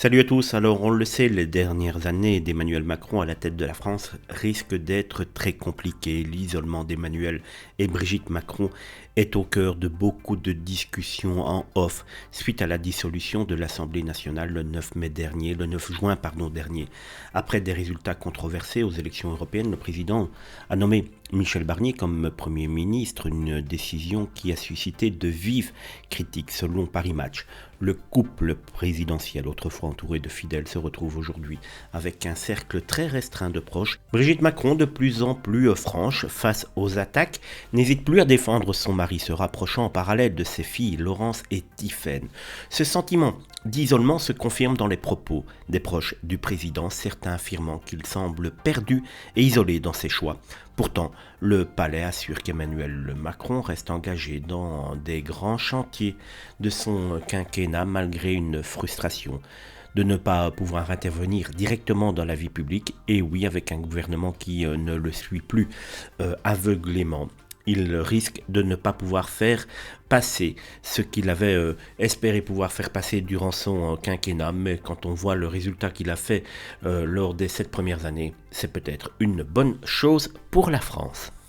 Salut à tous, alors on le sait, les dernières années d'Emmanuel Macron à la tête de la France risquent d'être très compliquées. L'isolement d'Emmanuel et Brigitte Macron est au cœur de beaucoup de discussions en off suite à la dissolution de l'Assemblée nationale le 9 juin dernier. Après des résultats controversés aux élections européennes, le président a nommé Michel Barnier comme Premier ministre, une décision qui a suscité de vives critiques selon Paris Match. Le couple présidentiel, autrefois entouré de fidèles, se retrouve aujourd'hui avec un cercle très restreint de proches. Brigitte Macron, de plus en plus franche face aux attaques, n'hésite plus à défendre son mari, se rapprochant en parallèle de ses filles Laurence et Tiphaine. Ce sentiment d'isolement se confirme dans les propos des proches du président, certains affirmant qu'il semble perdu et isolé dans ses choix. Pourtant, le palais assure qu'Emmanuel Macron reste engagé dans des grands chantiers de son quinquennat malgré une frustration de ne pas pouvoir intervenir directement dans la vie publique, et oui, avec un gouvernement qui ne le suit plus aveuglément. Il risque de ne pas pouvoir faire passer ce qu'il avait espéré pouvoir faire passer durant son quinquennat, mais quand on voit le résultat qu'il a fait lors des 7 premières années, c'est peut-être une bonne chose pour la France.